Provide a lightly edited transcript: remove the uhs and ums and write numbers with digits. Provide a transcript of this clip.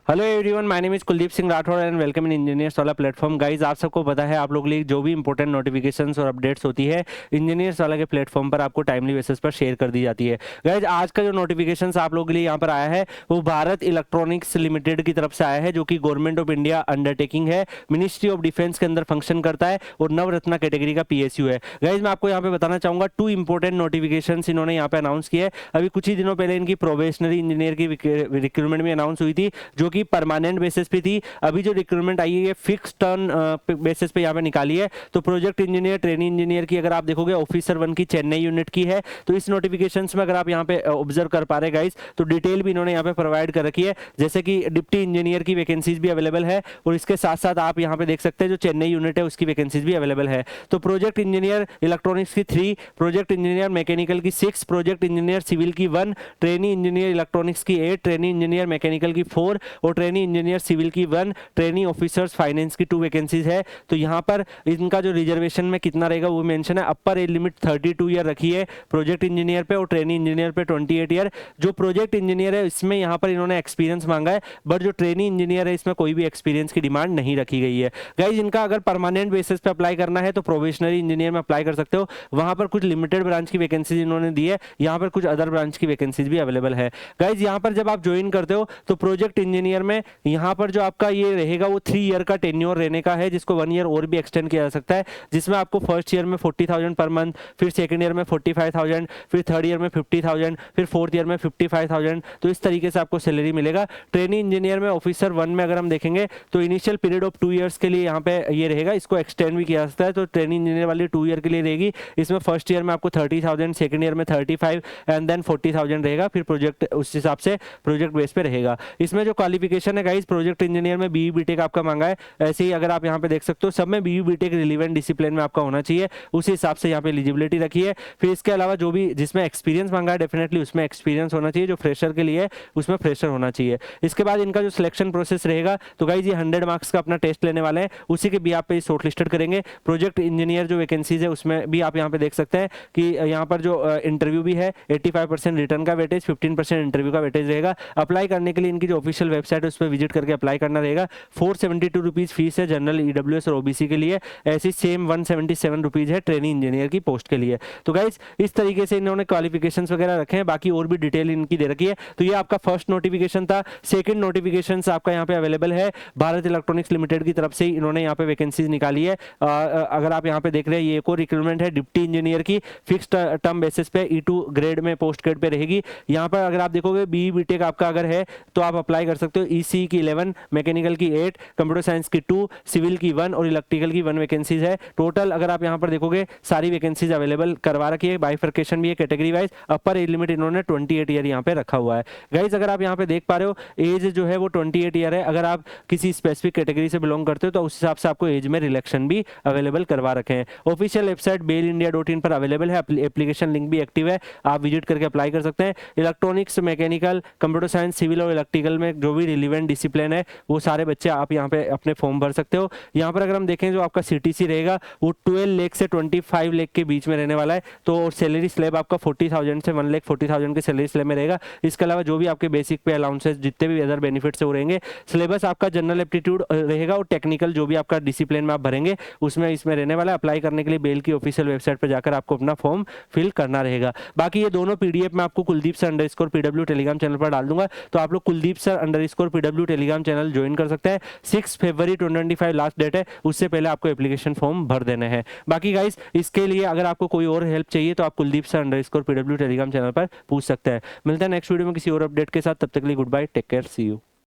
Hello everyone, my name is Kuldeep Singh Rathore and welcome in engineers वाला platform. Guys, आप सबको पता है, आप लोग के लिए जो भी इंपॉर्टेंट नोटिफिकेशंस और अपडेट्स होती है इंजीनियर्स वाला के प्लेटफॉर्म पर आपको टाइमली बेसिस पर शेयर कर दी जाती है। गाइज, आज का जो नोटिफिकेशंस आप लोगों के लिए यहाँ पर आया है वो भारत इलेक्ट्रॉनिक्स लिमिटेड की तरफ से आया है, जो कि गवर्नमेंट ऑफ इंडिया अंडरटेकिंग है, मिनिस्ट्री ऑफ डिफेंस के अंदर फंक्शन करता है और नवरत्ना कैटेगरी का पीएसयू है। गाइज, मैं आपको यहाँ पे बताना चाहूंगा टू इंपॉर्टेंट नोटिफिकेशंस इन्होंने यहाँ पे अनाउंस किया है। अभी कुछ ही दिनों पहले इनकी प्रोबेशनरी इंजीनियर की रिक्रूटमेंट भी अनाउंस हुई थी, जो कि परमानेंट बेसिस पे थी। अभी जो रिक्रूटमेंट आई है ये फिक्स टर्न बेसिस पे यहाँ पे निकाली है। तो प्रोजेक्ट इंजीनियर, ट्रेनिंग इंजीनियर की अगर आप देखोगे ऑफिसर 1 की चेन्नई यूनिट की है। तो इस नोटिफिकेशंस में अगर आप यहाँ पे ऑब्जर्व कर पा रहे गाइस, तो डिटेल भी इन्होंने यहाँ पे प्रोवाइड कर रखी है, जैसे कि डिप्टी इंजीनियर की वैकेंसीज भी अवेलेबल है और इसके साथ साथ आप यहाँ पे देख सकते हैं जो चेन्नई यूनिट है उसकी वैकेंसीज भी अवेलेबल है। तो प्रोजेक्ट इंजीनियर इलेक्ट्रॉनिक्स की 3, प्रोजेक्ट इंजीनियर मैकेनिकल की 6, प्रोजेक्ट इंजीनियर सिविल की 1, ट्रेनी इंजीनियर इलेक्ट्रॉनिक्स की 8, ट्रेनी इंजीनियर मैकेनिकल की 4 और ट्रेनी इंजीनियर सिविल की 1, ट्रेनी ऑफिसर्स फाइनेंस की 2 वैकेंसीज है। तो यहाँ पर इनका जो रिजर्वेशन में कितना रहेगा वो मेंशन है। अपर एज लिमिट 32 ईयर रखी है प्रोजेक्ट इंजीनियर पे और ट्रेनी इंजीनियर पे 28 ईयर। जो प्रोजेक्ट इंजीनियर है इसमें यहाँ पर इन्होंने एक्सपीरियंस मांगा है, बट जो ट्रेनी इंजीनियर है इसमें कोई भी एक्सपीरियंस की डिमांड नहीं रखी गई है। गाइज, इनका अगर परमानेंट बेसिस पे अप्लाई करना है तो प्रोबेशनरी इंजीनियर में अप्लाई कर सकते हो, वहां पर कुछ लिमिटेड ब्रांच की वैकेंसीज इन्होंने दी है, यहाँ पर कुछ अदर ब्रांच की वैकेंसीज भी अवेलेबल है। गाइज, यहाँ पर जब आप ज्वाइन करते हो तो प्रोजेक्ट इंजीनियर में यहाँ पर जो आपका ये रहेगा वो 3 ईयर का टेन्योर रहने का है, जिसको 1 ईयर और भी एक्सटेंड किया जा सकता है, जिसमें आपको फर्स्ट ईयर में 40,000 पर मंथ, फिर सेकंड ईयर में 45,000, फिर थर्ड ईयर में 50,000, फिर फोर्थ ईयर में 55,000। तो इस तरीके से आपको सैलरी मिलेगा। ट्रेनिंग इंजीनियर में ऑफिसर 1 में अगर हम देखेंगे तो इनिशियल पीरियड ऑफ 2 ईयर्स के लिए यहाँ पे ये रहेगा, इसको एक्सटेंड भी किया जा सकता है। तो ट्रेनिंग इंजीनियर वाली 2 ईयर के लिए रहेगी, इसमें फर्स्ट ईयर में आपको 30,000, सेकंड ईयर में 35 एंड देन 40,000 रहेगा, फिर प्रोजेक्ट उस हिसाब से प्रोजेक्ट बेस पे रहेगा। इसमें जो क्वालिफिकेशन है गाइज, प्रोजेक्ट इंजीनियर में बीई बीटेक आपका मांगा है। ऐसे ही अगर आप यहाँ पे देख सकते हो सब में बीई बीटेक रिलेवेंट डिसिप्लिन में आपका होना चाहिए, उसी हिसाब से यहाँ पे एलिजिबिलिटी रखी है। फिर इसके अलावा जो भी जिसमें एक्सपीरियंस मांगा है डेफिनेटली उसमें एक्सपीरियंस होना चाहिए, जो फ्रेशर के लिए उसमें फ्रेशर होना चाहिए। इसके बाद इनका जो सिलेक्शन प्रोसेस रहेगा, तो गाइज ये 100 मार्क्स का अपना टेस्ट लेने वाले हैं, उसी के भी आप पे शॉर्ट लिस्टेड करेंगे। प्रोजेक्ट इंजीनियर जो वैकेंसीज है उसमें भी आप यहाँ पे देख सकते हैं कि यहाँ पर जो इंटरव्यू भी है 85% रिटर्न का वेटेज, 15% इंटरव्यू का वेटेज रहेगा। अप्लाई करने के लिए इनकी जो ऑफिशियल वेबसाइट है उस पर विजिट करके अप्लाई करना रहेगा। 472 रुपीज़ फीस है जनरल, ईडब्ल्यूएस और ओबीसी के लिए। ऐसी सेम 177 रुपीज़ है ट्रेनिंग इंजीनियर की पोस्ट के लिए। तो गाइज, इस तरीके से इन्होंने क्वालिफिकेशंस वगैरह रखे हैं, बाकी और भी डिटेल इनकी दे रखी है। तो ये आपका फर्स्ट नोटिफिकेशन था। सेकंड नोटिफिकेशन आपका यहाँ पे अवेलेबल है, भारत इलेक्ट्रॉनिक्स लिमिटेड की तरफ से ही इन्होंने यहाँ पे वैकेंसीज निकाली है। अगर आप यहाँ पे देख रहे हैं, ये एक और रिक्रूटमेंट है डिप्टी इंजीनियर की, फिक्स टर्म बेसिस पे E2 ग्रेड में पोस्ट ग्रेड पे रहेगी। यहाँ पर अगर आप देखोगे बीई बीटेक आपका अगर है तो आप अप्लाई कर सकते हो। ईसी की 11, मैकेनिकल की 8, कंप्यूटर साइंस की 2, सिविल की 1 और इलेक्ट्रिकल की 1 वैकेंसीज है। टोटल अगर आप यहाँ पर देखोगे सारी वैकेंसीज अवेलेबल करवा रखी है, बाइफर्केशन भी है कैटेगरी वाइज। अपर एज लिमिट इन्होंने 28 ईयर यहाँ पे रखा हुआ है। गाइज, अगर आप यहाँ पे देख पा रहे हो एज जो है वो 28 ईयर है। अगर आप किसी स्पेसिफिक कैटेगरी से बिलोंग करते हो तो उस हिसाब से आपको एज में रिलैक्शन भी अवेलेबल करवा रखे हैं। ऑफिशियल वेबसाइट BailIndia.in पर अवेलेबल है, एप्लीकेशन लिंक भी एक्टिव है, आप विजिट करके अप्लाई कर सकते हैं। Electronics, mechanical, computer science, civil और इलेक्ट्रिकल में जो भी रिलेवेंट डिसिप्लिन है वो सारे बच्चे आप यहाँ पे अपने फॉर्म भर सकते हो। यहाँ पर अगर हम देखें जो आपका CTC रहेगा वो 12 लाख से 25 लाख के बीच में रहने वाला है। तो सैलरी स्लैब आपका 40,000 से 1,40,000 के सैलरी स्लैब में रहेगा। इसके अलावा जो भी आपके बेसिक पे अलाउंसेस जितने भी अदर बेनिफिट्स है वो रहेंगे। सिलेबस आपका जनरल एप्टीट्यूड रहेगा और टेक्निकल जो भी आपका डिसिप्लिन में आप भरेंगे उसमें इसमें रहने वाला है। अप्लाई करने के लिए बेल की ऑफिशियल वेबसाइट पर जाकर आपको अपना फॉर्म फिल करना रहेगा। बाकी ये दोनों PDF मैं आपको Kuldeep sir _PW Telegram channel पर डाल दूंगा, तो आप लोग Kuldeep sir _PW Telegram channel join कर सकते हैं। 6 फरवरी 2025 लास्ट डेट है, उससे पहले आपको एप्लीकेशन फॉर्म भर देने हैं। बाकी गाइस, इसके लिए अगर आपको कोई और हेल्प चाहिए तो आप Kuldeep sir _PW Telegram channel पर पूछ सकते हैं। मिलते हैं नेक्स्ट वीडियो में किसी और अपडेट के साथ, तब तक के लिए good bye, take care, see you.